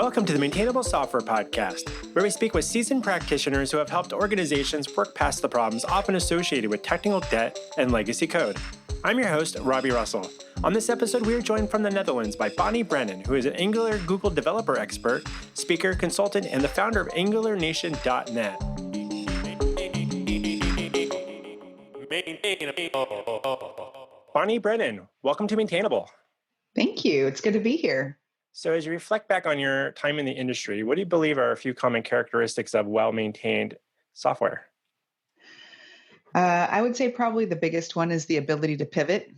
Welcome to the Maintainable Software Podcast, where we speak with seasoned practitioners who have helped organizations work past the problems often associated with technical debt and legacy code. I'm your host, Robby Russell. On this episode, we are joined from the Netherlands by Bonnie Brennan, who is an Angular Google developer expert, speaker, consultant, and the founder of AngularNation.net. Bonnie Brennan, welcome to Maintainable. Thank you. It's good to be here. So as you reflect back on your time in the industry, what do you believe are a few common characteristics of well-maintained software? I would say probably the biggest one is the ability to pivot,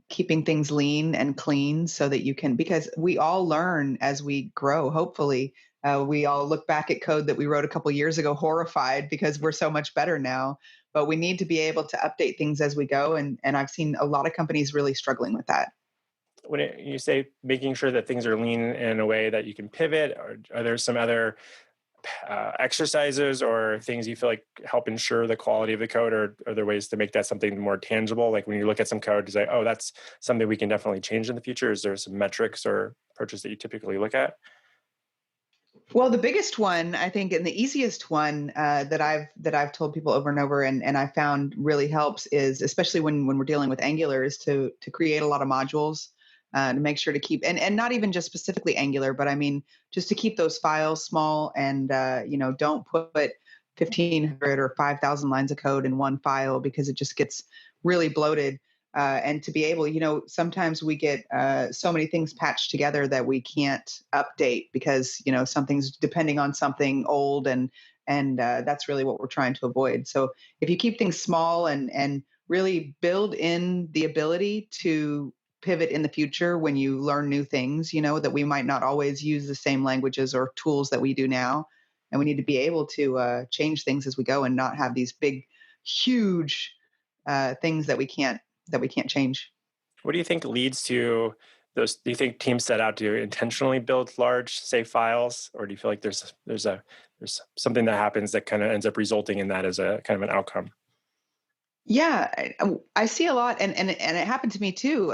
keeping things lean and clean so that you can, because we all learn as we grow, hopefully. We all look back at code that we wrote a couple years ago horrified because we're so much better now. But we need to be able to update things as we go. And I've seen a lot of companies really struggling with that. When you say making sure that things are lean in a way that you can pivot, or are there some other exercises or things you feel like help ensure the quality of the code, or are there ways to make that something more tangible? Like when you look at some code to say, oh, that's something we can definitely change in the future. Is there some metrics or approaches that you typically look at? Well, the biggest one, I think, and the easiest one that I've told people over and over, and I found really helps is, especially when we're dealing with Angular, is to create a lot of modules. To make sure to keep, and not even just specifically Angular, but I mean, just to keep those files small and, don't put 1,500 or 5,000 lines of code in one file because it just gets really bloated. And to be able, sometimes we get so many things patched together that we can't update because, something's depending on something old, and that's really what we're trying to avoid. So if you keep things small and really build in the ability to pivot in the future when you learn new things, that we might not always use the same languages or tools that we do now. And we need to be able to change things as we go and not have these big, huge things that we can't change. What do you think leads to those? Do you think teams set out to intentionally build large, say, files, or do you feel like there's something that happens that kind of ends up resulting in that as a kind of an outcome? Yeah, I see a lot, and it happened to me too.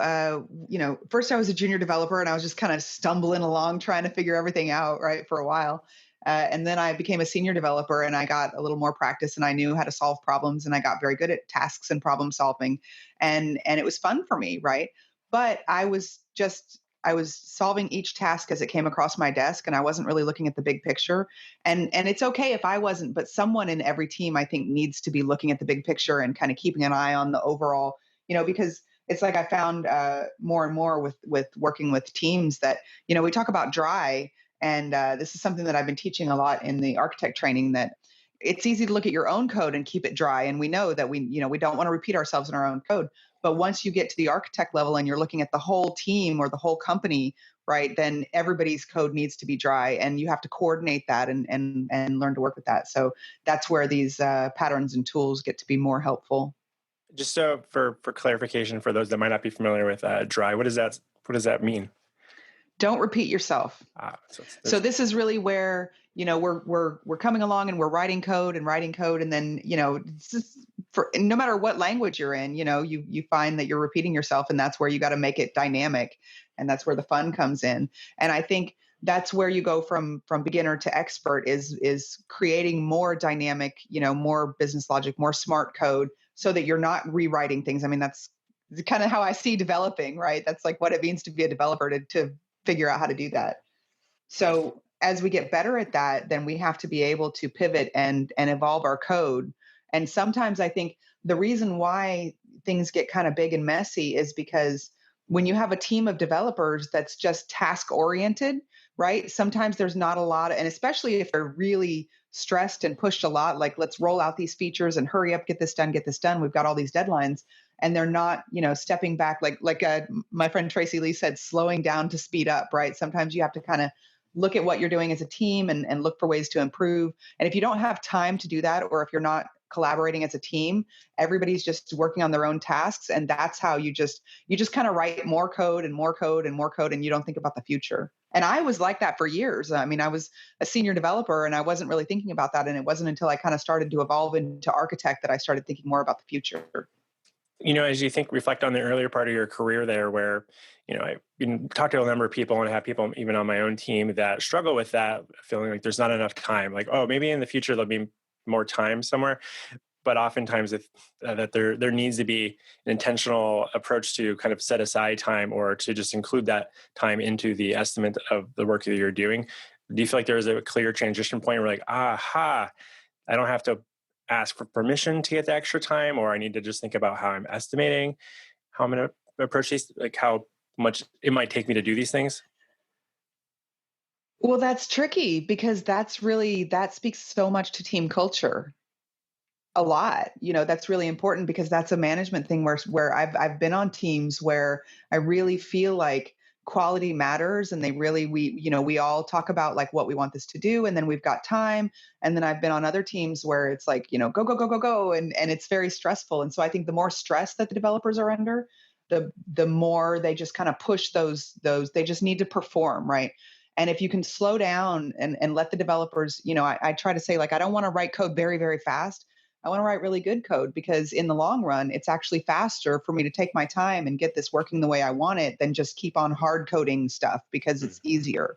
First I was a junior developer, and I was just kind of stumbling along trying to figure everything out, right, for a while. And then I became a senior developer, and I got a little more practice, and I knew how to solve problems, and I got very good at tasks and problem solving, and it was fun for me, right? But I was solving each task as it came across my desk, and I wasn't really looking at the big picture. And it's okay if I wasn't, but someone in every team, I think, needs to be looking at the big picture and kind of keeping an eye on the overall, because it's like I found more and more with working with teams that, we talk about dry. And this is something that I've been teaching a lot in the architect training, that it's easy to look at your own code and keep it dry. And we know that we don't want to repeat ourselves in our own code. But once you get to the architect level and you're looking at the whole team or the whole company, right, then everybody's code needs to be dry, and you have to coordinate that and learn to work with that. So that's where these patterns and tools get to be more helpful. Just so for clarification, for those that might not be familiar with dry, what does that mean? Don't repeat yourself. So this is really where, we're coming along and we're writing code, and then, it's just no matter what language you're in, you find that you're repeating yourself, and that's where you got to make it dynamic, and that's where the fun comes in. And I think that's where you go from beginner to expert is creating more dynamic, more business logic, more smart code, so that you're not rewriting things. I mean, that's kind of how I see developing, right? That's like what it means to be a developer, to figure out how to do that. So as we get better at that, then we have to be able to pivot and evolve our code. And sometimes I think the reason why things get kind of big and messy is because when you have a team of developers that's just task oriented, right? Sometimes there's not a lot and especially if they're really stressed and pushed a lot, like let's roll out these features and hurry up, get this done. We've got all these deadlines. And they're not, stepping back, like my friend Tracy Lee said, slowing down to speed up, right? Sometimes you have to kind of look at what you're doing as a team and look for ways to improve. And if you don't have time to do that, or if you're not collaborating as a team, everybody's just working on their own tasks. And that's how you just kind of write more code and more code and more code, and you don't think about the future. And I was like that for years. I mean, I was a senior developer and I wasn't really thinking about that. And it wasn't until I kind of started to evolve into architect that I started thinking more about the future. As you reflect on the earlier part of your career there, where, I've been talked to a number of people and have people even on my own team that struggle with that, feeling like there's not enough time. Like, oh, maybe in the future there'll be more time somewhere. But oftentimes, that there needs to be an intentional approach to kind of set aside time or to just include that time into the estimate of the work that you're doing. Do you feel like there is a clear transition point where like, aha, I don't have to ask for permission to get the extra time, or I need to just think about how I'm estimating how I'm going to approach these, like how much it might take me to do these things? Well, that's tricky because that speaks so much to team culture. A lot. That's really important because that's a management thing where I've been on teams where I really feel like quality matters, and we all talk about like what we want this to do, and then we've got time. And then I've been on other teams where it's like, go, go, go, go, go, and it's very stressful. And so I think the more stress that the developers are under, the more they just kind of push those they just need to perform, right? And if you can slow down and let the developers, I try to say, like, I don't want to write code very, very fast. I want to write really good code because in the long run, it's actually faster for me to take my time and get this working the way I want it than just keep on hard coding stuff because it's easier.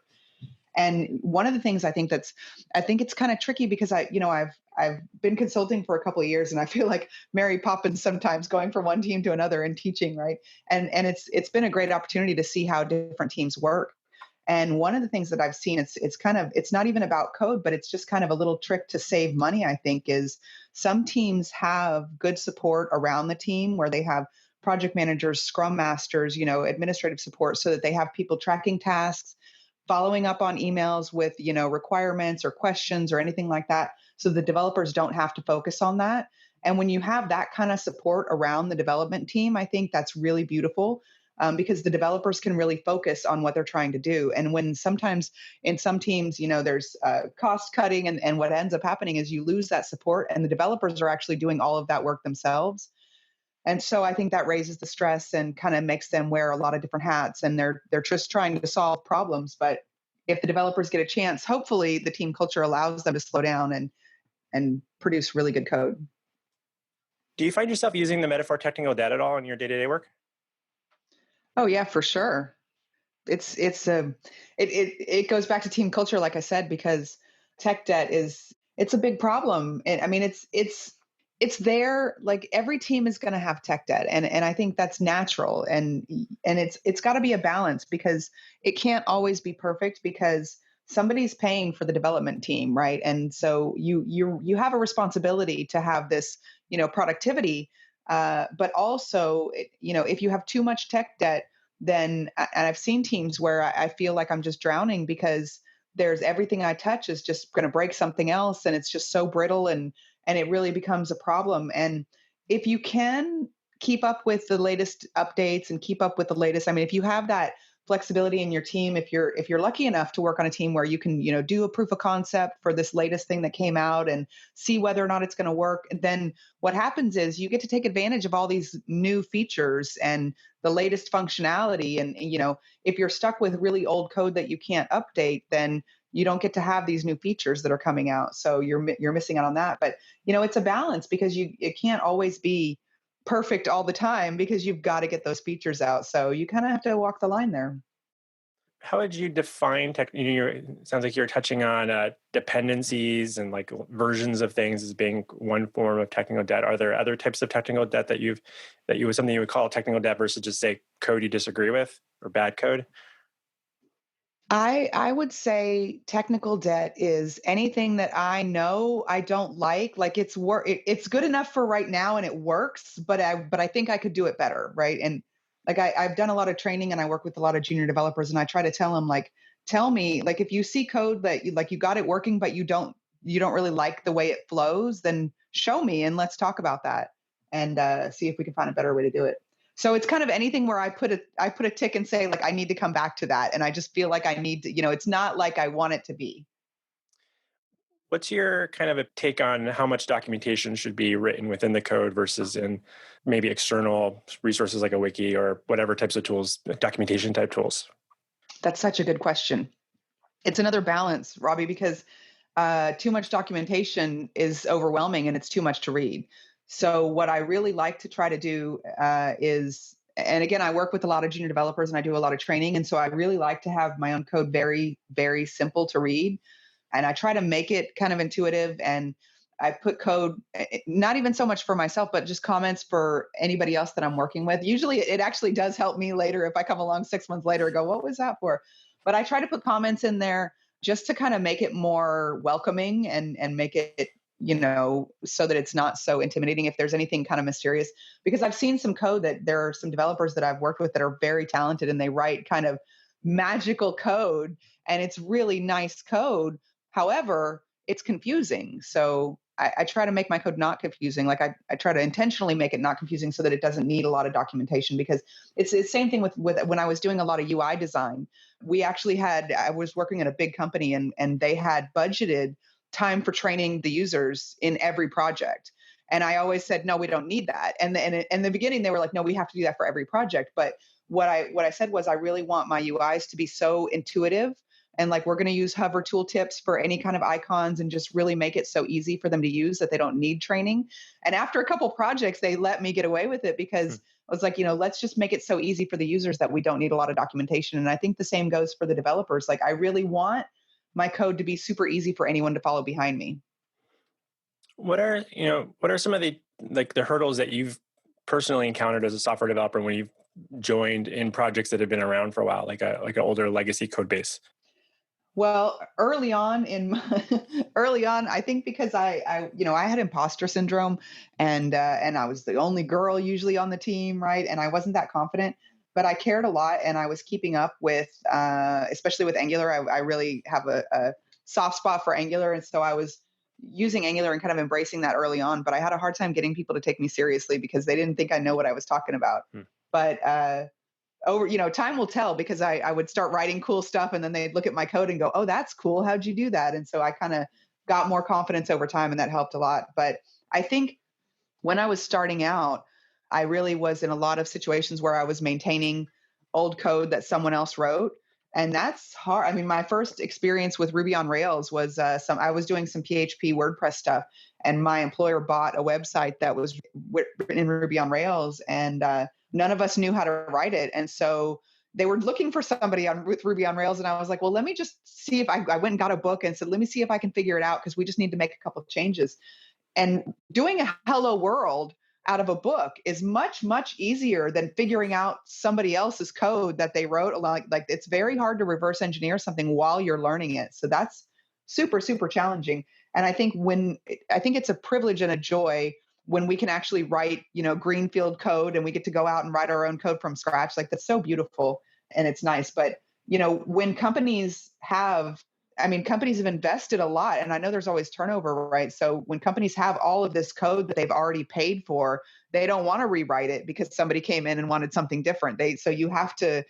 And one of the things I think it's kind of tricky because I've been consulting for a couple of years, and I feel like Mary Poppins sometimes going from one team to another and teaching, right? And it's been a great opportunity to see how different teams work. And one of the things that I've seen, it's not even about code, but it's just kind of a little trick to save money, I think, is some teams have good support around the team where they have project managers, scrum masters, administrative support, so that they have people tracking tasks, following up on emails with, requirements or questions or anything like that. So the developers don't have to focus on that. And when you have that kind of support around the development team, I think that's really beautiful. Because the developers can really focus on what they're trying to do. And when sometimes in some teams, there's cost cutting, and what ends up happening is you lose that support, and the developers are actually doing all of that work themselves. And so I think that raises the stress and kind of makes them wear a lot of different hats, and they're just trying to solve problems. But if the developers get a chance, hopefully the team culture allows them to slow down and produce really good code. Do you find yourself using the metaphor technical debt at all in your day-to-day work? Oh yeah, for sure. It goes back to team culture, like I said, because tech debt it's a big problem. I mean, it's there. Like every team is going to have tech debt, and I think that's natural. And it's got to be a balance because it can't always be perfect because somebody's paying for the development team, right? And so you have a responsibility to have this, productivity. But also, if you have too much tech debt, then and I've seen teams where I feel like I'm just drowning because there's everything I touch is just going to break something else, and it's just so brittle, and it really becomes a problem. And if you can keep up with the latest updates and keep up with the latest, I mean, if you have that flexibility in your team, if you're lucky enough to work on a team where you can, do a proof of concept for this latest thing that came out and see whether or not it's going to work, and then what happens is you get to take advantage of all these new features and the latest functionality. And if you're stuck with really old code that you can't update, then you don't get to have these new features that are coming out, so you're missing out on that. But it's a balance because it can't always be perfect all the time because you've got to get those features out. So you kind of have to walk the line there. How would you define tech? It sounds like you're touching on dependencies and like versions of things as being one form of technical debt. Are there other types of technical debt that you something you would call technical debt versus just say code you disagree with or bad code? I would say technical debt is anything that I know I don't like. Like it's good enough for right now and it works, but I think I could do it better, right? And like I've done a lot of training and I work with a lot of junior developers, and I try to tell them, like, tell me, like, if you see code that you got it working, but you don't really like the way it flows, then show me and let's talk about that and see if we can find a better way to do it. So it's kind of anything where I put a tick and say, like, I need to come back to that. And I just feel like I need to, it's not like I want it to be. What's your kind of a take on how much documentation should be written within the code versus in maybe external resources like a wiki or whatever types of tools, documentation type tools? That's such a good question. It's another balance, Robby, because too much documentation is overwhelming and it's too much to read. So what I really like to try to do is, and again, I work with a lot of junior developers and I do a lot of training. And so I really like to have my own code very, very simple to read. And I try to make it kind of intuitive. And I put code, not even so much for myself, but just comments for anybody else that I'm working with. Usually it actually does help me later if I come along 6 months later and go, what was that for? But I try to put comments in there just to kind of make it more welcoming and make it, so that it's not so intimidating if there's anything kind of mysterious. Because I've seen some code that there are some developers that I've worked with that are very talented and they write kind of magical code and it's really nice code. However, it's confusing. So I try to make my code not confusing. Like I try to intentionally make it not confusing so that it doesn't need a lot of documentation, because it's the same thing with when I was doing a lot of UI design. I was working at a big company and they had budgeted time for training the users in every project. And I always said, no, we don't need that. And in the beginning, they were like, no, we have to do that for every project. But what I said was, I really want my UIs to be so intuitive. And like, we're going to use hover tooltips for any kind of icons and just really make it so easy for them to use that they don't need training. And after a couple projects, they let me get away with it because I was like, let's just make it so easy for the users that we don't need a lot of documentation. And I think the same goes for the developers. Like, I really want my code to be super easy for anyone to follow behind me. What are some of the hurdles that you've personally encountered as a software developer when you've joined in projects that have been around for a while, like an older legacy code base? Well, early on, I think because I had imposter syndrome, and I was the only girl usually on the team, right? And I wasn't that confident, but I cared a lot, and I was keeping up with, especially with Angular. I really have a soft spot for Angular, and so I was using Angular and kind of embracing that early on. But I had a hard time getting people to take me seriously because they didn't think I know what I was talking about. But time will tell, because I would start writing cool stuff and then they'd look at my code and go, oh, that's cool. How'd you do that? And so I kind of got more confidence over time, and that helped a lot. But I think when I was starting out, I really was in a lot of situations where I was maintaining old code that someone else wrote. And that's hard. I mean, my first experience with Ruby on Rails was I was doing some PHP WordPress stuff, and my employer bought a website that was written in Ruby on Rails, and none of us knew how to write it. And so they were looking for somebody with Ruby on Rails. And I was like, well, let me just see if I went and got a book and said, let me see if I can figure it out, because we just need to make a couple of changes. And doing a hello world out of a book is much, much easier than figuring out somebody else's code that they wrote. Like it's very hard to reverse engineer something while you're learning it. So that's super, super challenging. And I think it's a privilege and a joy when we can actually write, greenfield code, and we get to go out and write our own code from scratch. Like, that's so beautiful and it's nice. But, when companies have invested a lot, and I know there's always turnover, right? So when companies have all of this code that they've already paid for, they don't want to rewrite it because somebody came in and wanted something different. So you have to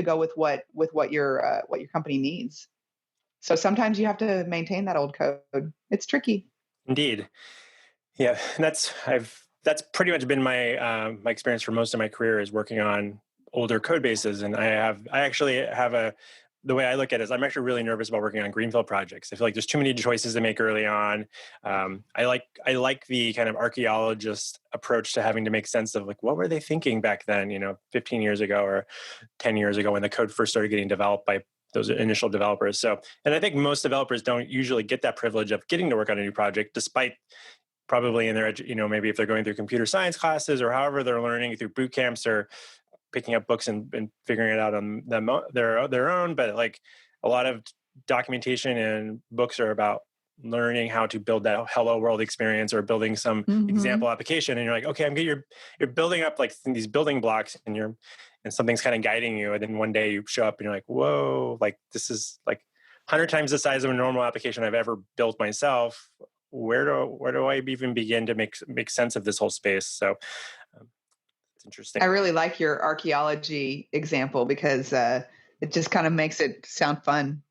go with what your company needs. So sometimes you have to maintain that old code. It's tricky. Indeed. Yeah, that's pretty much been my my experience for most of my career, is working on older code bases. And I actually have the way I look at it is, I'm actually really nervous about working on greenfield projects. I feel like there's too many choices to make early on. I like the kind of archaeologist approach to having to make sense of, like, what were they thinking back then, 15 years ago or 10 years ago, when the code first started getting developed by those initial developers. So, and I think most developers don't usually get that privilege of getting to work on a new project, despite probably in their, maybe if they're going through computer science classes or however they're learning through boot camps or picking up books and figuring it out on their own. But like, a lot of documentation and books are about learning how to build that hello world experience or building some example application. And you're like, okay, you're building up like these building blocks, and something's kind of guiding you. And then one day you show up and you're like, whoa, like this is like 100 times the size of a normal application I've ever built myself. Where do I even begin to make sense of this whole space? So it's interesting. I really like your archaeology example, because it just kind of makes it sound fun.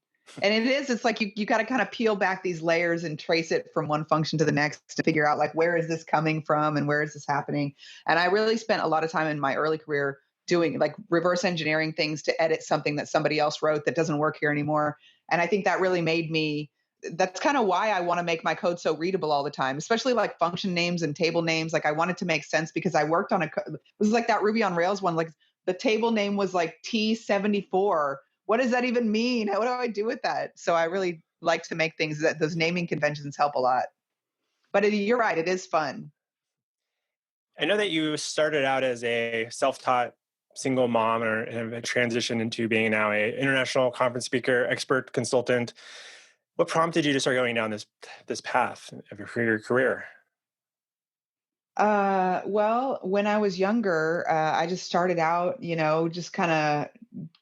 And it's like you got to kind of peel back these layers and trace it from one function to the next to figure out, like, where is this coming from and where is this happening? And I really spent a lot of time in my early career doing like reverse engineering things to edit something that somebody else wrote that doesn't work here anymore. And I think that really made me that's kind of why I want to make my code so readable all the time, especially like function names and table names. Like I want it to make sense because I worked on it was like that Ruby on Rails one, like the table name was like T74. What does that even mean? What do I do with that? So I really like to make things that those naming conventions help a lot. But you're right, it is fun. I know that you started out as a self-taught single mom or have transitioned into being now a international conference speaker, expert consultant. What prompted you to start going down this path of your career? Well, when I was younger, I just started out, just kind of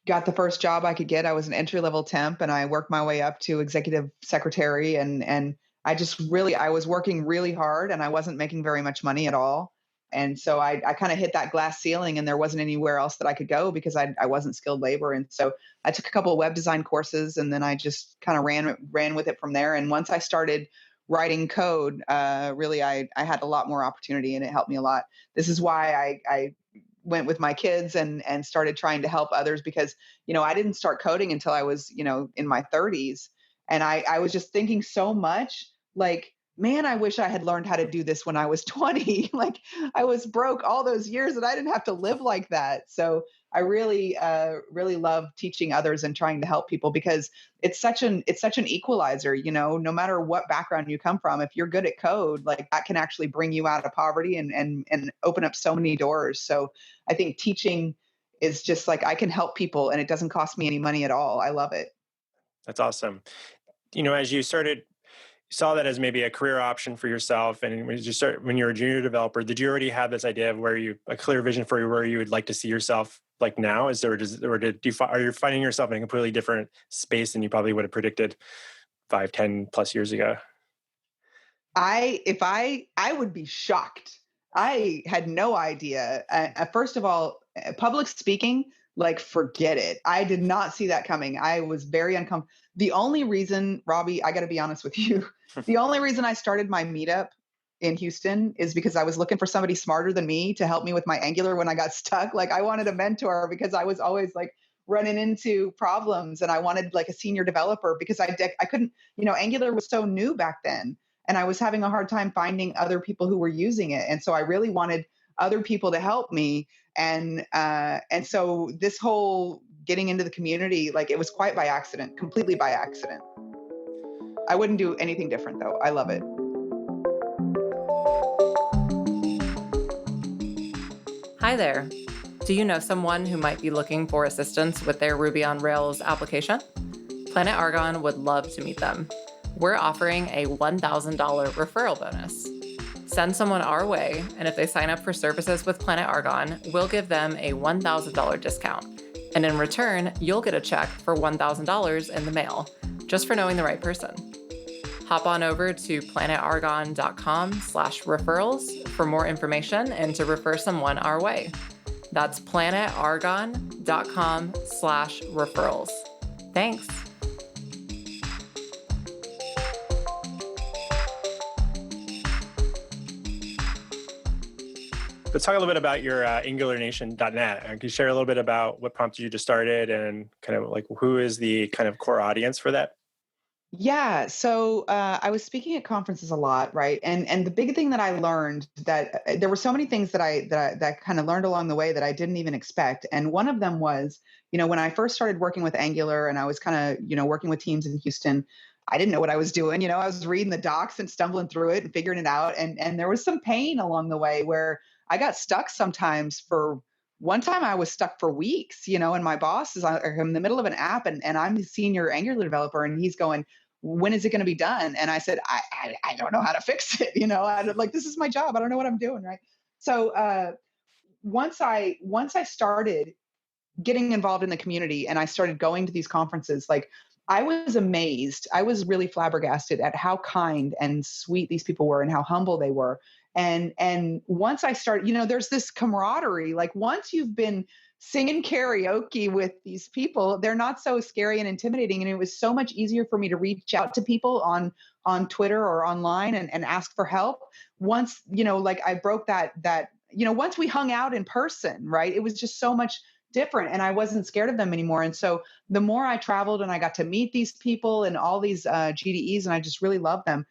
got the first job I could get. I was an entry level temp and I worked my way up to executive secretary and I was working really hard and I wasn't making very much money at all. And so I kind of hit that glass ceiling and there wasn't anywhere else that I could go because I wasn't skilled labor. And so I took a couple of web design courses and then I just kind of ran with it from there. And once I started writing code, really, I had a lot more opportunity and it helped me a lot. This is why I went with my kids and started trying to help others because, I didn't start coding until I was, in my 30s. And I was just thinking so much like, man, I wish I had learned how to do this when I was 20. Like I was broke all those years and I didn't have to live like that. So I really, really love teaching others and trying to help people because it's such an equalizer, no matter what background you come from, if you're good at code, like that can actually bring you out of poverty and open up so many doors. So I think teaching is just like, I can help people and it doesn't cost me any money at all. I love it. That's awesome. As you saw that as maybe a career option for yourself, and when you were a junior developer, did you already have this idea of a clear vision for where you would like to see yourself like now? Are you finding yourself in a completely different space than you probably would have predicted 5, 10 plus years ago? I would be shocked. I had no idea. First of all, public speaking, like forget it. I did not see that coming. I was very uncomfortable. The only reason, Robby, I got to be honest with you, the only reason I started my meetup in Houston is because I was looking for somebody smarter than me to help me with my Angular when I got stuck. Like I wanted a mentor because I was always like running into problems and I wanted like a senior developer because I couldn't, Angular was so new back then and I was having a hard time finding other people who were using it. And so I really wanted other people to help me. And so this whole getting into the community, like it was quite by accident, completely by accident. I wouldn't do anything different though. I love it. Hi there. Do you know someone who might be looking for assistance with their Ruby on Rails application? Planet Argon would love to meet them. We're offering a $1,000 referral bonus. Send someone our way, and if they sign up for services with Planet Argon, we'll give them a $1,000 discount. And in return, you'll get a check for $1,000 in the mail, just for knowing the right person. Hop on over to planetargon.com/referrals for more information and to refer someone our way. That's planetargon.com/referrals. Thanks. Let's talk a little bit about your AngularNation.net. Can you share a little bit about what prompted you to start it and kind of like who is the kind of core audience for that? Yeah. So I was speaking at conferences a lot, right? And the big thing that I learned that there were so many things that I kind of learned along the way that I didn't even expect. And one of them was, when I first started working with Angular and I was kind of, working with teams in Houston, I didn't know what I was doing. I was reading the docs and stumbling through it and figuring it out. And there was some pain along the way where I got stuck sometimes for one time I was stuck for weeks, and my boss is in the middle of an app and I'm the senior Angular developer and he's going, when is it going to be done? And I said, I don't know how to fix it. I'm like, this is my job. I don't know what I'm doing. Right. So once I started getting involved in the community and I started going to these conferences, like I was amazed. I was really flabbergasted at how kind and sweet these people were and how humble they were. And once I started, there's this camaraderie. Like once you've been singing karaoke with these people, they're not so scary and intimidating. And it was so much easier for me to reach out to people on Twitter or online and ask for help. Once, like I broke that, once we hung out in person, right? It was just so much different, and I wasn't scared of them anymore. And so the more I traveled and I got to meet these people and all these GDEs, and I just really loved them.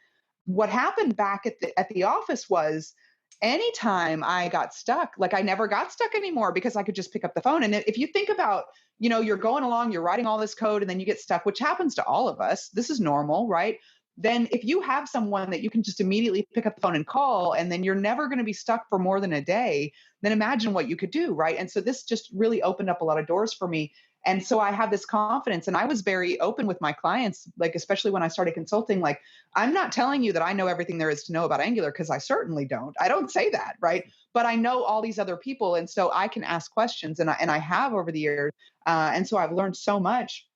What happened back at the office was anytime I got stuck, like I never got stuck anymore because I could just pick up the phone. And if you think about, you're going along, you're writing all this code and then you get stuck, which happens to all of us. This is normal, right? Then if you have someone that you can just immediately pick up the phone and call, and then you're never going to be stuck for more than a day, then imagine what you could do, right? And so this just really opened up a lot of doors for me. And so I have this confidence, and I was very open with my clients, like, especially when I started consulting, like, I'm not telling you that I know everything there is to know about Angular, because I certainly don't. I don't say that, right? But I know all these other people. And so I can ask questions, and I have over the years. And so I've learned so much.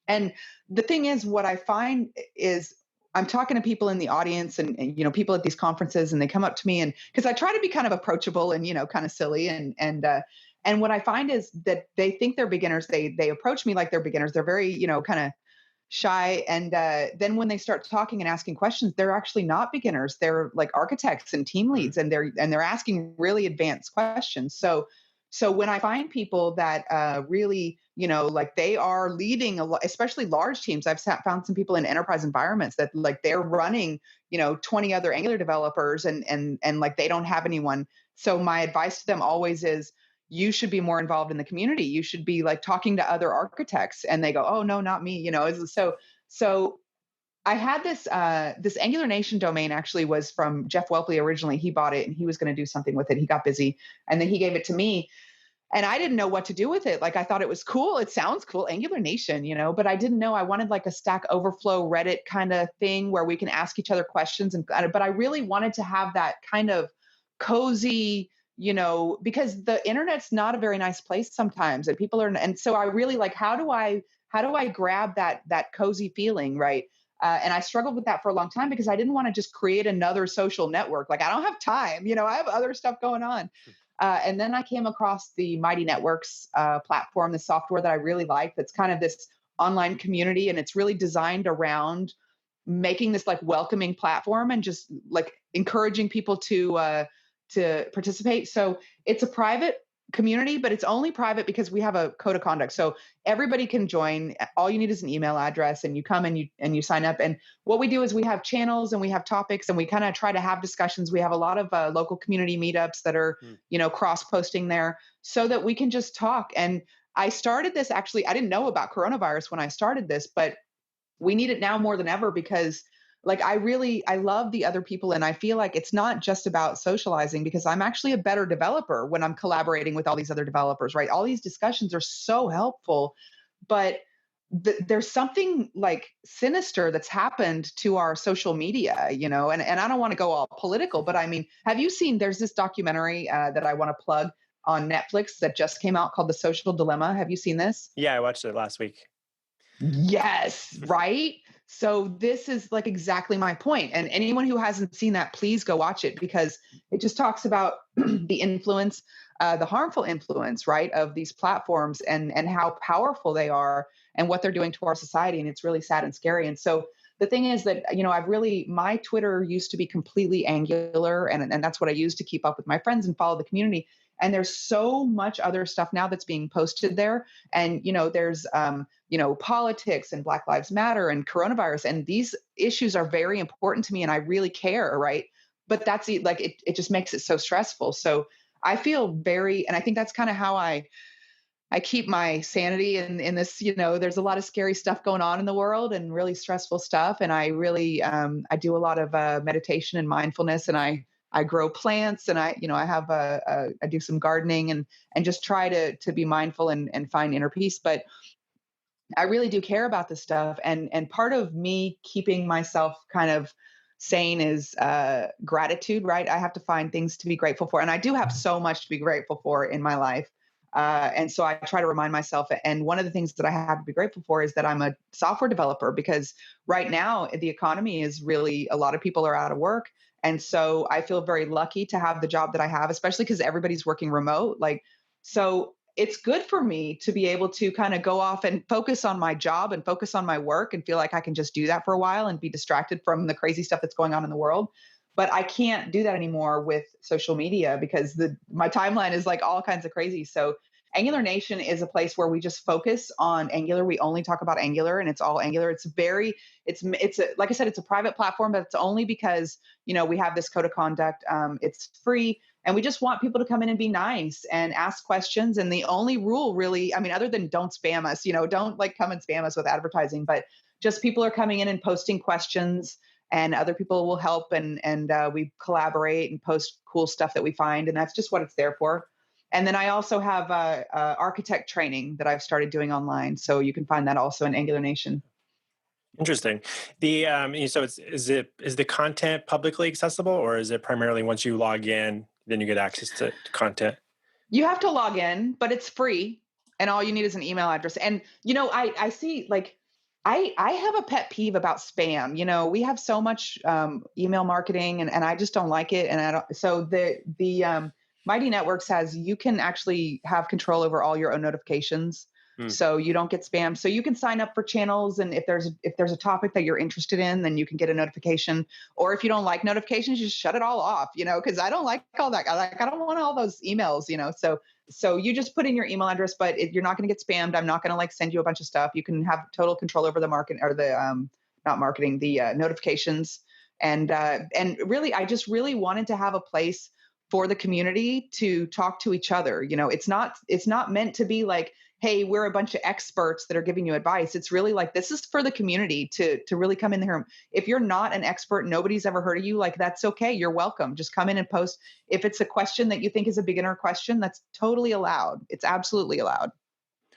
And the thing is, what I find is I'm talking to people in the audience and people at these conferences, and they come up to me, and because I try to be kind of approachable and, kind of silly. And what I find is that they think they're beginners. They approach me like they're beginners. They're very, kind of shy. And then when they start talking and asking questions, they're actually not beginners. They're like architects and team leads, and they're asking really advanced questions. So when I find people that really, like they are leading a lot, especially large teams, I've found some people in enterprise environments that like they're running, 20 other Angular developers, and like they don't have anyone. So my advice to them always is, you should be more involved in the community. You should be like talking to other architects. And they go, oh no, not me. So I had this Angular Nation domain actually was from Jeff Welpley originally. He bought it and he was going to do something with it. He got busy and then he gave it to me. And I didn't know what to do with it. Like, I thought it was cool. It sounds cool, Angular Nation, but I didn't know. I wanted like a Stack Overflow Reddit kind of thing where we can ask each other questions. But I really wanted to have that kind of cozy, because the internet's not a very nice place sometimes, and people are. And so I really like, how do I grab that cozy feeling, right? And I struggled with that for a long time because I didn't want to just create another social network. Like, I don't have time, I have other stuff going on. And then I came across the Mighty Networks platform, the software that I really like. That's kind of this online community, and it's really designed around making this like welcoming platform and just like encouraging people to participate. So it's a private community, but it's only private because we have a code of conduct. So everybody can join. All you need is an email address, and you come and you sign up. And what we do is we have channels and we have topics, and we kind of try to have discussions. We have a lot of local community meetups that are, cross posting there so that we can just talk. And I started this, actually, I didn't know about coronavirus when I started this, but we need it now more than ever because like, I love the other people. And I feel like it's not just about socializing, because I'm actually a better developer when I'm collaborating with all these other developers, right? All these discussions are so helpful, but there's something like sinister that's happened to our social media, and I don't want to go all political, but I mean, have you seen, there's this documentary that I want to plug on Netflix that just came out called The Social Dilemma. Have you seen this? Yeah, I watched it last week. Yes, right? So this is like exactly my point. And anyone who hasn't seen that, please go watch it, because it just talks about the influence, the harmful influence, right, of these platforms and how powerful they are and what they're doing to our society. And it's really sad and scary. And so the thing is that, my Twitter used to be completely Angular, and that's what I use to keep up with my friends and follow the community. And there's so much other stuff now that's being posted there. And, there's, politics and Black Lives Matter and coronavirus. And these issues are very important to me, and I really care, right? But that's like, it just makes it so stressful. So I feel and I think that's kind of how I keep my sanity in this, there's a lot of scary stuff going on in the world and really stressful stuff. And I really, I do a lot of meditation and mindfulness, and I grow plants, and I have I do some gardening and just try to be mindful and find inner peace. But I really do care about this stuff. And part of me keeping myself kind of sane is gratitude, right? I have to find things to be grateful for. And I do have so much to be grateful for in my life. And so I try to remind myself. And one of the things that I have to be grateful for is that I'm a software developer, because right now the economy is really, a lot of people are out of work. And so I feel very lucky to have the job that I have, especially because everybody's working remote. So it's good for me to be able to kind of go off and focus on my job and focus on my work and feel like I can just do that for a while and be distracted from the crazy stuff that's going on in the world. But I can't do that anymore with social media, because my timeline is like all kinds of crazy. So Angular Nation is a place where we just focus on Angular. We only talk about Angular, and it's all Angular. Like I said, it's a private platform, but it's only because, we have this code of conduct. It's free. And we just want people to come in and be nice and ask questions. And the only rule really, other than don't spam us, don't like come and spam us with advertising, but just people are coming in and posting questions, and other people will help, and we collaborate and post cool stuff that we find. And that's just what it's there for. And then I also have architect training that I've started doing online. So you can find that also in Angular Nation. Interesting. So is the content publicly accessible, or is it primarily once you log in, then you get access to content? You have to log in, but it's free, and all you need is an email address. And I see, like, I have a pet peeve about spam. We have so much email marketing, and I just don't like it. And I don't. So the Mighty Networks you can actually have control over all your own notifications. So you don't get spam. So you can sign up for channels, and if there's a topic that you're interested in, then you can get a notification. Or if you don't like notifications, just shut it all off, because I don't like all that. I don't want all those emails, So you just put in your email address, but you're not going to get spammed. I'm not going to send you a bunch of stuff. You can have total control over the market, or the not marketing, the notifications. And really, I just really wanted to have a place for the community to talk to each other. It's not meant to be like, hey, we're a bunch of experts that are giving you advice. It's really like, this is for the community to really come in there. If you're not an expert, nobody's ever heard of you, that's okay. You're welcome. Just come in and post. If it's a question that you think is a beginner question, that's totally allowed. It's absolutely allowed.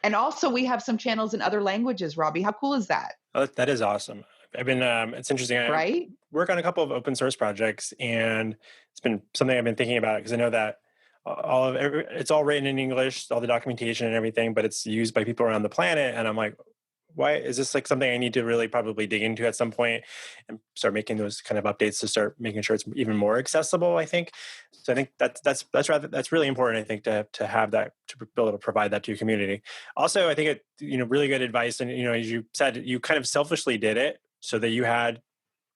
And also we have some channels in other languages, Robby. How cool is that? Oh, that is awesome. I've been, it's interesting. Right? I work on a couple of open source projects, and it's been something I've been thinking about, because I know that it's all written in English, all the documentation and everything, but it's used by people around the planet. And I'm like, why is this something I need to really probably dig into at some point and start making those kind of updates to start making sure it's even more accessible, I think. So I think that's really important, I think, to have that, to be able to provide that to your community. Also, I think really good advice. And, as you said, you kind of selfishly did it so that you had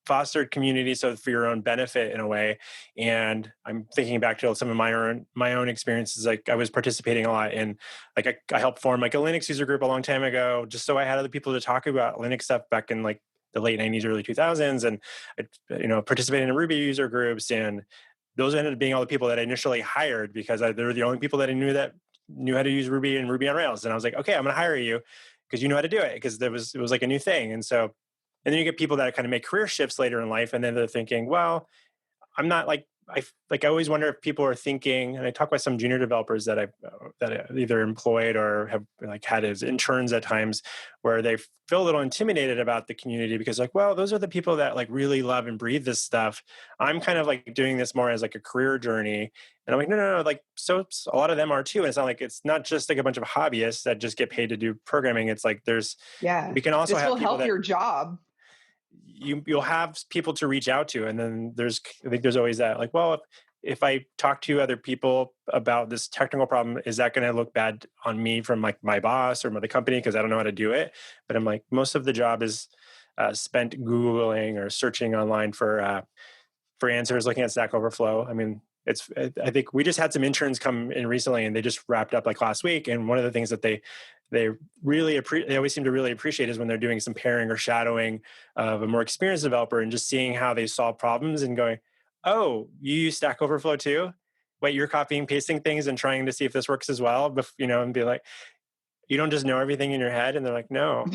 fostered community, so for your own benefit in a way. And I'm thinking back to some of my own experiences. Like, I was participating a lot in, I helped form a Linux user group a long time ago, just so I had other people to talk about Linux stuff back in the late 90s, early 2000s. And I participated in Ruby user groups, and those ended up being all the people that I initially hired, because they were the only people that I knew how to use Ruby and Ruby on Rails. And I was like, okay, I'm going to hire you because you know how to do it, because it was a new thing. And so, and then you get people that kind of make career shifts later in life, and then they're thinking, well, I'm not I always wonder if people are thinking, and I talk with some junior developers that I either employed or have had as interns at times, where they feel a little intimidated about the community, because well, those are the people that really love and breathe this stuff. I'm kind of doing this more as a career journey. And I'm no, so a lot of them are too. And it's not just a bunch of hobbyists that just get paid to do programming. It's we can also this have will people help your job. You'll have people to reach out to. And then I think there's always that, well, if I talk to other people about this technical problem, is that going to look bad on me from my boss or the company because I don't know how to do it? But I'm most of the job is spent Googling or searching online for answers, looking at Stack Overflow. I think we just had some interns come in recently, and they just wrapped up last week. And one of the things that they always seem to really appreciate is when they're doing some pairing or shadowing of a more experienced developer, and just seeing how they solve problems and going, oh, you use Stack Overflow too? Wait, you're copying, pasting things and trying to see if this works as well, and be like, you don't just know everything in your head. And they're like, no,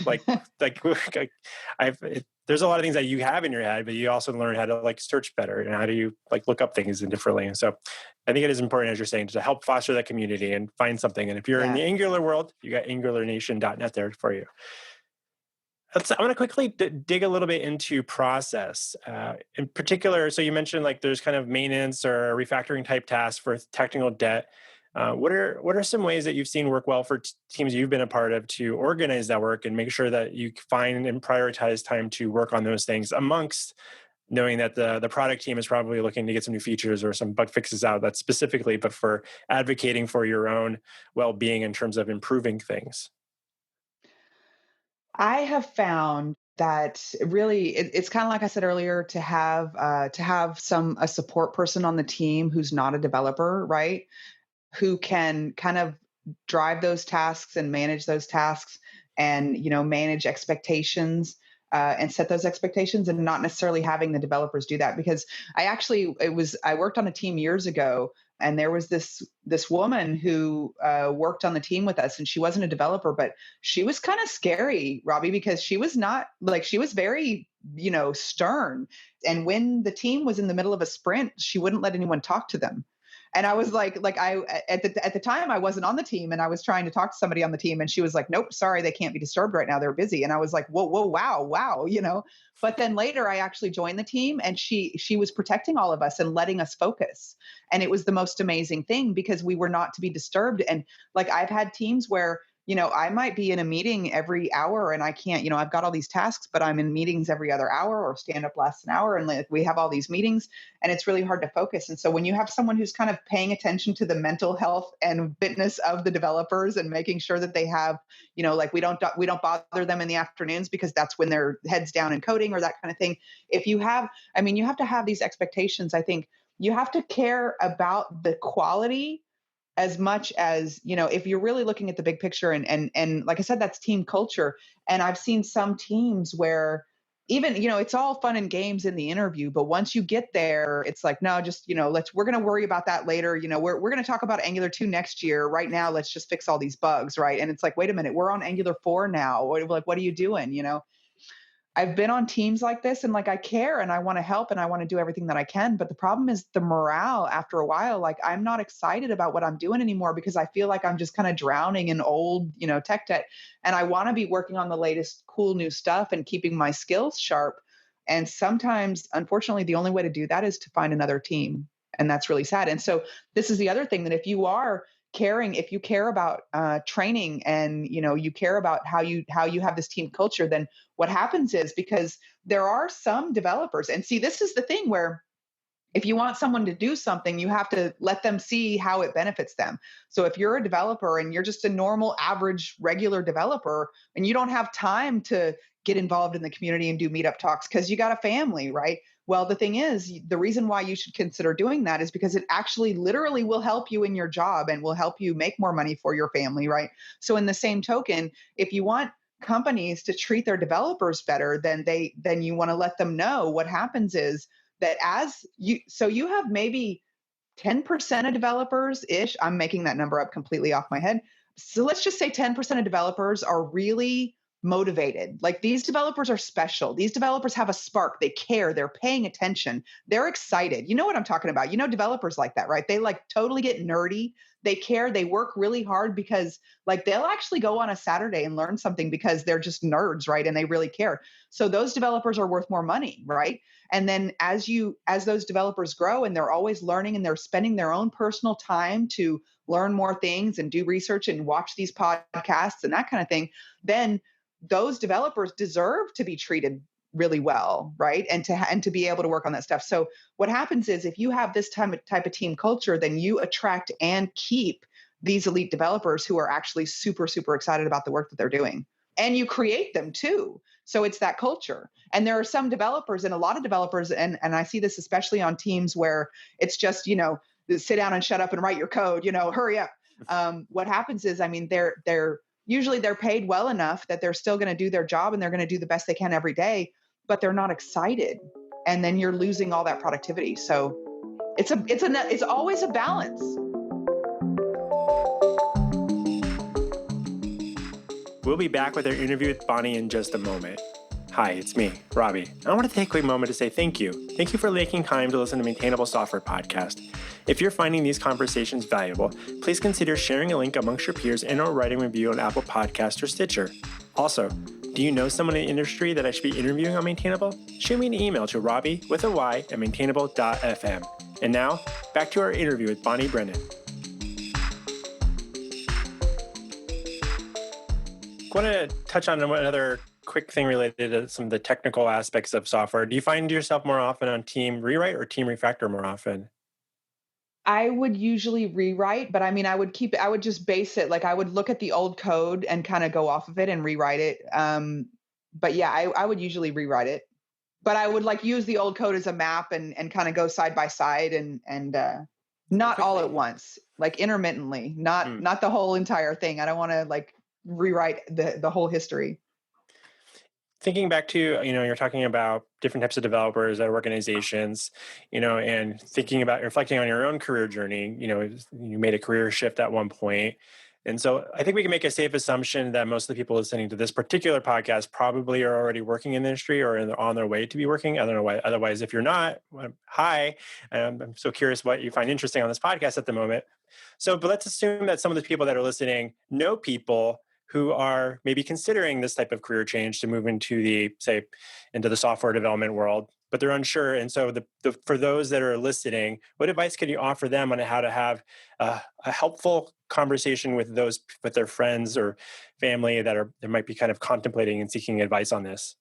there's a lot of things that you have in your head, but you also learn how to search better, and how do you look up things differently. And so I think it is important, as you're saying, to help foster that community and find something. And if you're in the Angular world, you got angularnation.net there for you. I want to quickly dig a little bit into process. In particular, so you mentioned there's kind of maintenance or refactoring type tasks for technical debt. What are some ways that you've seen work well for teams you've been a part of to organize that work and make sure that you find and prioritize time to work on those things, amongst knowing that the product team is probably looking to get some new features or some bug fixes out, that's specifically, but for advocating for your own well-being in terms of improving things? I have found that really it's kind of like I said earlier, to have a support person on the team who's not a developer, right? Who can kind of drive those tasks and manage those tasks and, manage expectations and set those expectations, and not necessarily having the developers do that. Because I worked on a team years ago, and there was this woman who worked on the team with us, and she wasn't a developer, but she was kind of scary, Robby, because she was very, stern. And when the team was in the middle of a sprint, she wouldn't let anyone talk to them. And I was like at the time I wasn't on the team, and I was trying to talk to somebody on the team, and she was like, "Nope, sorry, they can't be disturbed right now. They're busy." And I was like, "Whoa, wow." But then later I actually joined the team, and she was protecting all of us and letting us focus. And it was the most amazing thing, because we were not to be disturbed. And like, I've had teams where, I might be in a meeting every hour, and I can't, I've got all these tasks, but I'm in meetings every other hour, or stand up lasts an hour. And like, we have all these meetings, and it's really hard to focus. And so when you have someone who's kind of paying attention to the mental health and fitness of the developers, and making sure that they have, like, we don't bother them in the afternoons, because that's when their heads down in coding or that kind of thing. You have to have these expectations. I think you have to care about the quality as much as, if you're really looking at the big picture, and like I said, that's team culture. And I've seen some teams where even, it's all fun and games in the interview, but once you get there, it's like, no, just, we're going to worry about that later. We're going to talk about Angular 2 next year. Right now, let's just fix all these bugs. Right. And it's like, wait a minute, we're on Angular 4 now. Like, what are you doing? I've been on teams like this, and like, I care and I want to help and I want to do everything that I can. But the problem is the morale after a while. Like, I'm not excited about what I'm doing anymore, because I feel like I'm just kind of drowning in old, tech debt. And I want to be working on the latest cool new stuff and keeping my skills sharp. And sometimes, unfortunately, the only way to do that is to find another team. And that's really sad. And so this is the other thing, that if you care about training, and you care about how you have this team culture, then what happens is, because there are some developers, and see, this is the thing where if you want someone to do something, you have to let them see how it benefits them. So if you're a developer and you're just a normal, average, regular developer, and you don't have time to get involved in the community and do meetup talks because you got a family, right? Well, the thing is, the reason why you should consider doing that is because it actually literally will help you in your job and will help you make more money for your family, right? So in the same token, if you want companies to treat their developers better, then you want to let them know what happens is that you have maybe 10% of developers ish. I'm making that number up completely off my head. So let's just say 10% of developers are really motivated. Like, these developers are special. These developers have a spark. They care. They're paying attention. They're excited. You know what I'm talking about? Developers like that, right? They like totally get nerdy. They care. They work really hard, because like, they'll actually go on a Saturday and learn something because they're just nerds, right? And they really care. So those developers are worth more money, right? And then as those developers grow, and they're always learning, and they're spending their own personal time to learn more things and do research and watch these podcasts and that kind of thing, then those developers deserve to be treated really well, right? And to be able to work on that stuff. So what happens is, if you have this type of team culture, then you attract and keep these elite developers who are actually super, super excited about the work that they're doing. And you create them too. So it's that culture. And there are some developers, and a lot of developers, and I see this especially on teams where it's just, sit down and shut up and write your code, hurry up. What happens is, they're usually paid well enough that they're still going to do their job, and they're going to do the best they can every day, but they're not excited. And then you're losing all that productivity. So it's always a balance. We'll be back with our interview with Bonnie in just a moment. Hi, it's me, Robby. I want to take a quick moment to say thank you. Thank you for making time to listen to Maintainable Software Podcast. If you're finding these conversations valuable, please consider sharing a link amongst your peers and/or writing a review on Apple Podcasts or Stitcher. Also, do you know someone in the industry that I should be interviewing on Maintainable? Shoot me an email to Robby with a Y at maintainable.fm. And now, back to our interview with Bonnie Brennan. I want to touch on another quick thing related to some of the technical aspects of software. Do you find yourself more often on team rewrite or team refactor more often? I would usually rewrite, but I would just base it. Like, I would look at the old code and kind of go off of it and rewrite it. But yeah, I would usually rewrite it, but I would like use the old code as a map and kind of go side by side and Not all at once, like intermittently, not the whole entire thing. I don't want to like rewrite the whole history. Thinking back to, you're talking about different types of developers at organizations, and thinking about reflecting on your own career journey, you made a career shift at one point. And so I think we can make a safe assumption that most of the people listening to this particular podcast probably are already working in the industry or on their way to be working. I don't know why. Otherwise, if you're not, hi, I'm so curious what you find interesting on this podcast at the moment. But let's assume that some of the people that are listening know people who are maybe considering this type of career change to move into the software development world, but they're unsure. And so for those that are listening, what advice can you offer them on how to have a helpful conversation with their friends or family that might be kind of contemplating and seeking advice on this?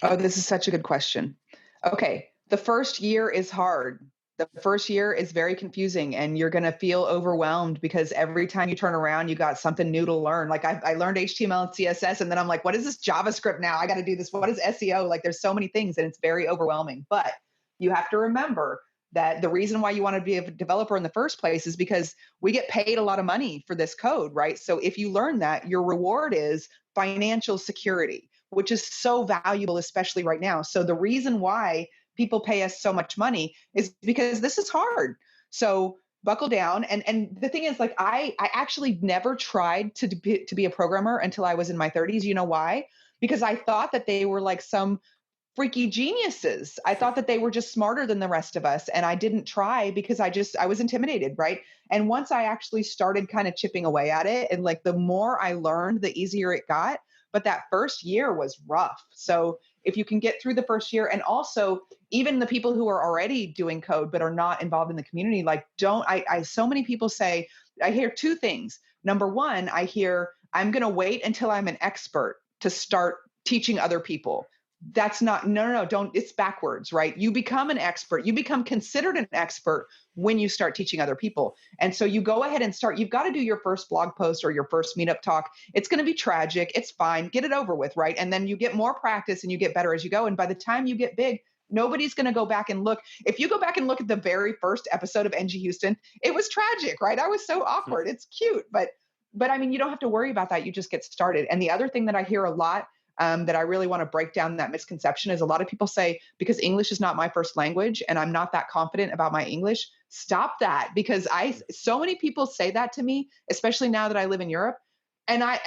Oh, this is such a good question. Okay. The first year is hard. The first year is very confusing and you're going to feel overwhelmed because every time you turn around, you got something new to learn. Like I learned HTML and CSS and then I'm like, what is this JavaScript now? I got to do this. What is SEO? Like there's so many things and it's very overwhelming, but you have to remember that the reason why you want to be a developer in the first place is because we get paid a lot of money for this code, right? So if you learn that, your reward is financial security, which is so valuable, especially right now. So the reason why people pay us so much money is because this is hard. So buckle down. And the thing is, like, I actually never tried to be a programmer until I was in my 30s. You know why? Because I thought that they were like some freaky geniuses. I thought that they were just smarter than the rest of us. And I didn't try because I was intimidated. Right. And once I actually started kind of chipping away at it, and like the more I learned, the easier it got. But that first year was rough. So if you can get through the first year, and also even the people who are already doing code but are not involved in the community, like so many people say, I hear two things. Number one, I hear I'm going to wait until I'm an expert to start teaching other people. That's not, no, don't, it's backwards, right? You become an expert. You become considered an expert when you start teaching other people. And so you go ahead and you've got to do your first blog post or your first meetup talk. It's going to be tragic. It's fine. Get it over with, right? And then you get more practice and you get better as you go. And by the time you get big, nobody's going to go back and look. If you go back and look at the very first episode of NG Houston, it was tragic, right? I was so awkward. It's cute, but I mean, you don't have to worry about that. You just get started. And the other thing that I hear a lot that I really want to break down that misconception is a lot of people say, because English is not my first language and I'm not that confident about my English, stop that. Because so many people say that to me, especially now that I live in Europe. And I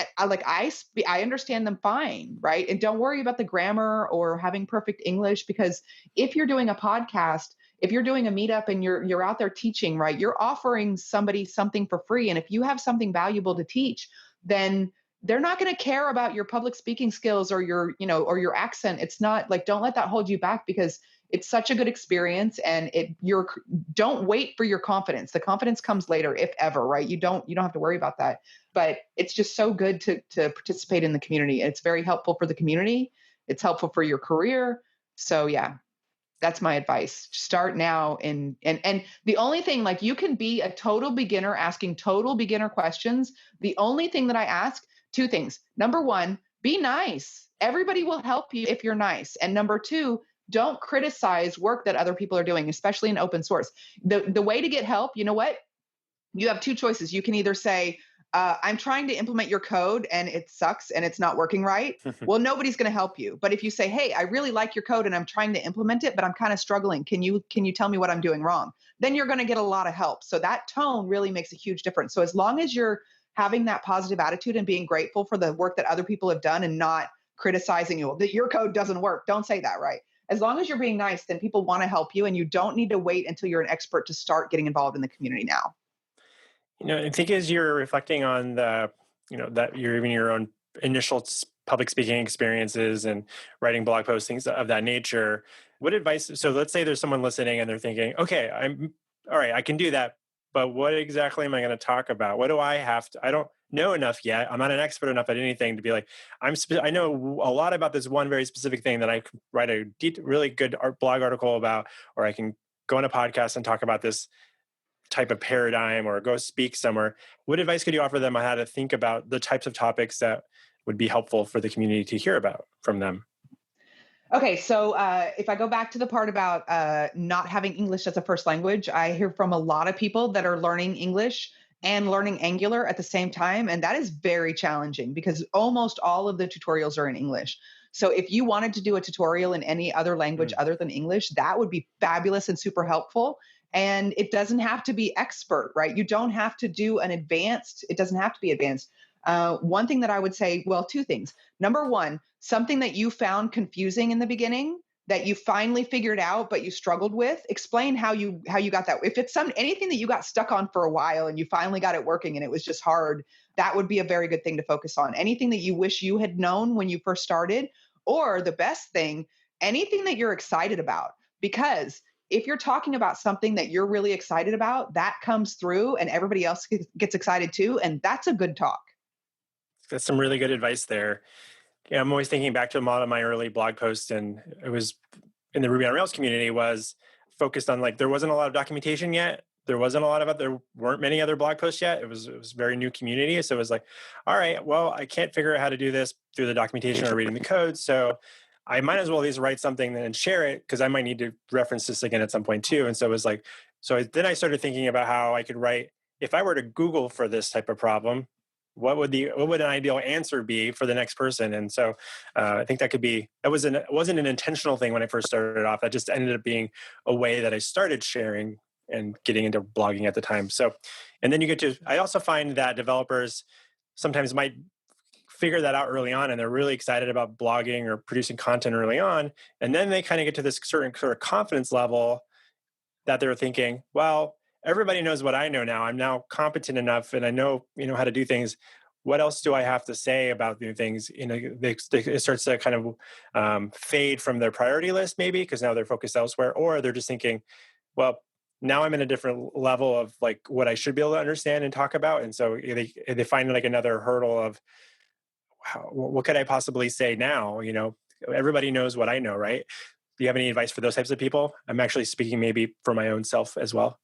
understand them fine, right? And don't worry about the grammar or having perfect English, because if you're doing a podcast, if you're doing a meetup and you're out there teaching, right, you're offering somebody something for free. And if you have something valuable to teach, then they're not going to care about your public speaking skills or your accent. It's not like, don't let that hold you back, because it's such a good experience. And don't wait for your confidence. The confidence comes later, if ever, right? You don't have to worry about that, but it's just so good to participate in the community. It's very helpful for the community. It's helpful for your career. So yeah, that's my advice. Start now. And the only thing, like, you can be a total beginner asking total beginner questions. The only thing that I ask, two things. Number one, be nice. Everybody will help you if you're nice. And number two, don't criticize work that other people are doing, especially in open source. The way to get help, you know what? You have two choices. You can either say, I'm trying to implement your code and it sucks and it's not working right. Well, nobody's going to help you. But if you say, hey, I really like your code and I'm trying to implement it, but I'm kind of struggling. Can you tell me what I'm doing wrong? Then you're going to get a lot of help. So that tone really makes a huge difference. So as long as you're having that positive attitude and being grateful for the work that other people have done and not criticizing you, that your code doesn't work, don't say that, right? As long as you're being nice, then people want to help you, and you don't need to wait until you're an expert to start getting involved in the community now. I think as you're reflecting on that you're even your own initial public speaking experiences and writing blog posts, things of that nature, what advice? So let's say there's someone listening and they're thinking, okay, I'm all right, I can do that, but what exactly am I going to talk about? What do I have to? I don't know enough yet. I'm not an expert enough at anything to be like, I know a lot about this one very specific thing that I can write a really good blog article about, or I can go on a podcast and talk about this type of paradigm, or go speak somewhere. What advice could you offer them on how to think about the types of topics that would be helpful for the community to hear about from them? Okay, so if I go back to the part about not having English as a first language, I hear from a lot of people that are learning English and learning Angular at the same time. And that is very challenging because almost all of the tutorials are in English. So if you wanted to do a tutorial in any other language Mm. other than English, that would be fabulous and super helpful. And it doesn't have to be expert, right? You don't have to do an advanced, it doesn't have to be advanced. One thing that I would say, well, two things. Number one, something that you found confusing in the beginning that you finally figured out but you struggled with, explain how you got that. If it's anything that you got stuck on for a while and you finally got it working and it was just hard, that would be a very good thing to focus on. Anything that you wish you had known when you first started, or the best thing, anything that you're excited about. Because if you're talking about something that you're really excited about, that comes through and everybody else gets excited too, and that's a good talk. That's some really good advice there. Yeah, I'm always thinking back to a lot of my early blog posts, and it was in the Ruby on Rails community was focused on like there wasn't a lot of documentation yet. There weren't many other blog posts yet. It was very new community. So it was like, all right, well, I can't figure out how to do this through the documentation or reading the code. So I might as well at least write something and share it because I might need to reference this again at some point too. And so it was like, then I started thinking about how I could write if I were to Google for this type of problem, what would an ideal answer be for the next person? And so I think it wasn't an intentional thing when I first started off. That just ended up being a way that I started sharing and getting into blogging at the time. So, and then I also find that developers sometimes might figure that out early on and they're really excited about blogging or producing content early on. And then they kind of get to this certain sort of confidence level that they're thinking, well, everybody knows what I know now. I'm now competent enough and I know, how to do things. What else do I have to say about new things? It starts to kind of fade from their priority list maybe because now they're focused elsewhere, or they're just thinking, well, now I'm in a different level of like what I should be able to understand and talk about. And so they find like another hurdle of what could I possibly say now? Everybody knows what I know, right? Do you have any advice for those types of people? I'm actually speaking maybe for my own self as well.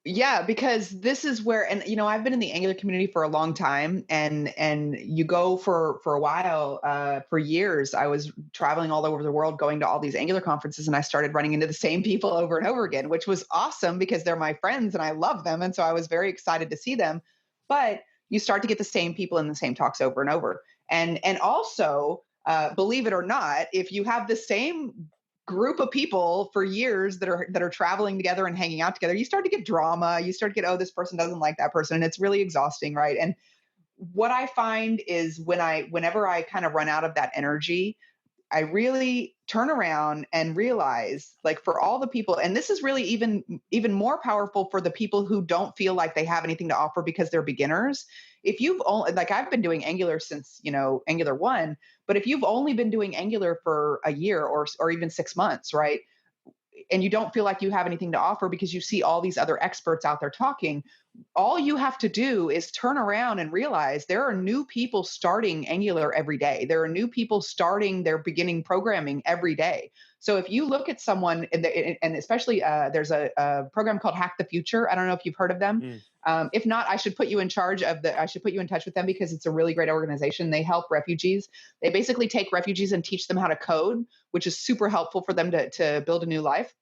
Yeah, because this is where, and I've been in the Angular community for a long time, and you go for a while, for years. I was traveling all over the world, going to all these Angular conferences, and I started running into the same people over and over again, which was awesome because they're my friends and I love them, and so I was very excited to see them. But you start to get the same people in the same talks over and over, and also. Believe it or not, if you have the same group of people for years that are traveling together and hanging out together, you start to get drama. You start to get, oh, this person doesn't like that person, and it's really exhausting, right? And what I find is whenever I kind of run out of that energy, I really turn around and realize, like, for all the people, and this is really even more powerful for the people who don't feel like they have anything to offer because they're beginners. If you've only, like, I've been doing Angular since, Angular 1, but if you've only been doing Angular for a year or even 6 months, right? And you don't feel like you have anything to offer because you see all these other experts out there talking, all you have to do is turn around and realize there are new people starting Angular every day. There are new people starting their beginning programming every day. So if you look at someone, and especially there's a program called Hack the Future. I don't know if you've heard of them. Mm. If not, I should put you in touch with them because it's a really great organization. They help refugees. They basically take refugees and teach them how to code, which is super helpful for them to build a new life.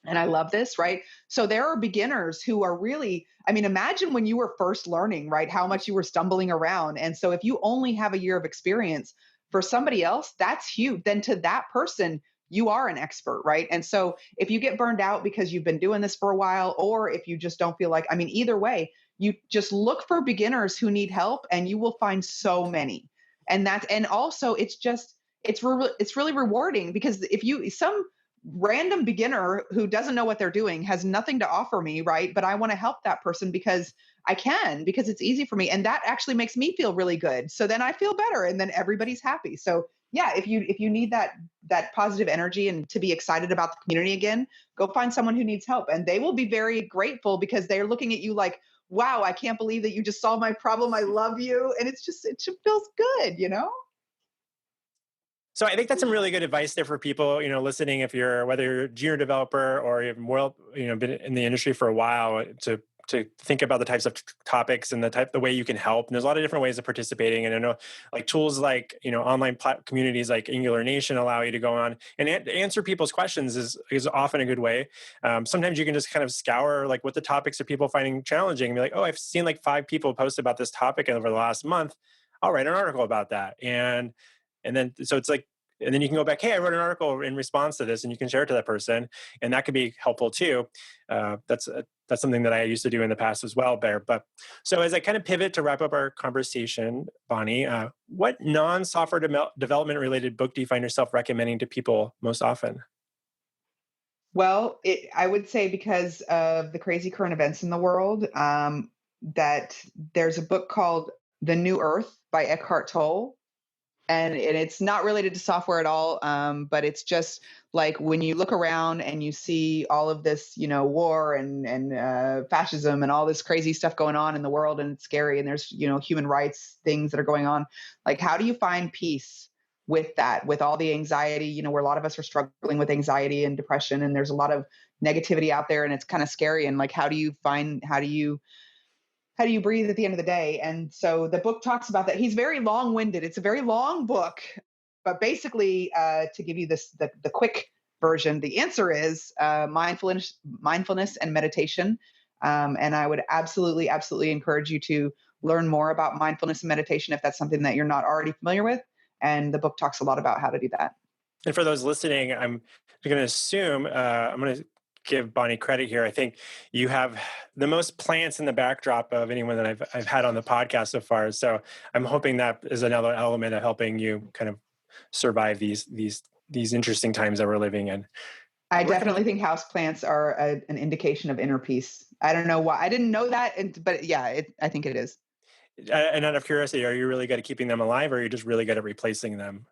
And I love this, right? So there are beginners who are really, I mean, imagine when you were first learning, right? How much you were stumbling around. And so if you only have a year of experience, for somebody else, that's huge. Then to that person, you are an expert, right? And so if you get burned out because you've been doing this for a while, or if you just don't feel like, I mean, either way, you just look for beginners who need help and you will find so many. And also it's really rewarding because if you, some random beginner who doesn't know what they're doing has nothing to offer me, right? But I want to help that person because because it's easy for me. And that actually makes me feel really good. So then I feel better and then everybody's happy. So yeah, if you need that positive energy and to be excited about the community again, go find someone who needs help. And they will be very grateful because they're looking at you like, wow, I can't believe that you just solved my problem. I love you. And it just feels good. So I think that's some really good advice there for people, listening. If whether you're a junior developer or you've been in the industry for a while, to to think about the types of topics and the way you can help. And there's a lot of different ways of participating. And I know like tools like, online communities like Angular Nation allow you to go on and answer people's questions is often a good way. Sometimes you can just kind of scour like what the topics are people finding challenging and be like, oh, I've seen like 5 people post about this topic over the last month. I'll write an article about that. And then, so it's like, and then you can go back, hey, I wrote an article in response to this, and you can share it to that person. And that could be helpful too. That's something that I used to do in the past as well, Bear. But so as I kind of pivot to wrap up our conversation, Bonnie, what non-software development related book do you find yourself recommending to people most often? Well, I would say because of the crazy current events in the world, that there's a book called The New Earth by Eckhart Tolle. And it's not related to software at all, but it's just like when you look around and you see all of this, war and fascism and all this crazy stuff going on in the world, and it's scary, and there's, human rights things that are going on. Like, how do you find peace with that, with all the anxiety, where a lot of us are struggling with anxiety and depression, and there's a lot of negativity out there, and it's kind of scary. And like, how do you breathe at the end of the day? And so the book talks about that. He's very long-winded. It's a very long book, but basically, to give you the quick version, the answer is mindfulness and meditation. And I would absolutely encourage you to learn more about mindfulness and meditation if that's something that you're not already familiar with. And the book talks a lot about how to do that. And for those listening, I'm going to assume, I'm going to give Bonnie credit here. I think you have the most plants in the backdrop of anyone that I've had on the podcast so far. So I'm hoping that is another element of helping you kind of survive these interesting times that we're living in. I definitely think houseplants are an indication of inner peace. I don't know why. I didn't know that, but yeah, I think it is. And out of curiosity, are you really good at keeping them alive, or are you just really good at replacing them?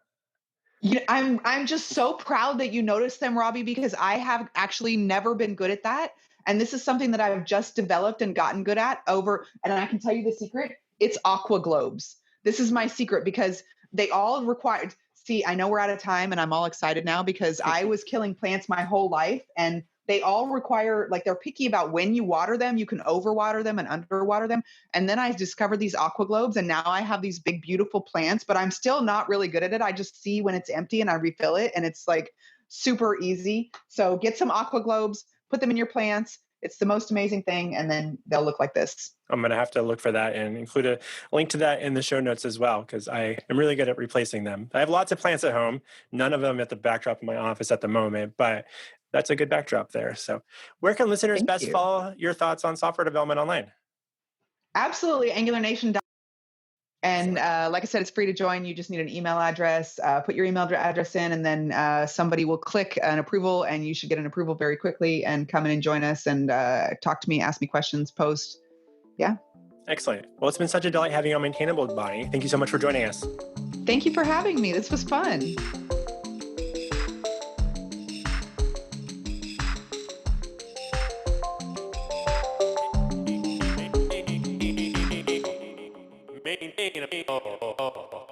I'm just so proud that you noticed them, Robby, because I have actually never been good at that. And this is something that I've just developed and gotten good at and I can tell you the secret, it's aqua globes. This is my secret because they all require, see, I know we're out of time and I'm all excited now because I was killing plants my whole life, and they all require, like, they're picky about when you water them. You can overwater them and underwater them. And then I discovered these aqua globes, and now I have these big, beautiful plants, but I'm still not really good at it. I just see when it's empty and I refill it, and it's like super easy. So get some aqua globes, put them in your plants. It's the most amazing thing. And then they'll look like this. I'm going to have to look for that and include a link to that in the show notes as well, because I am really good at replacing them. I have lots of plants at home, none of them at the backdrop of my office at the moment, but that's a good backdrop there. So where can listeners best follow your thoughts on software development online? Absolutely. AngularNation. And like I said, it's free to join. You just need an email address. Put your email address in, and then somebody will click an approval, and you should get an approval very quickly and come in and join us and talk to me, ask me questions, post. Yeah. Excellent. Well, it's been such a delight having you on Maintainable, Bonnie. Thank you so much for joining us. Thank you for having me. This was fun. Maintainable.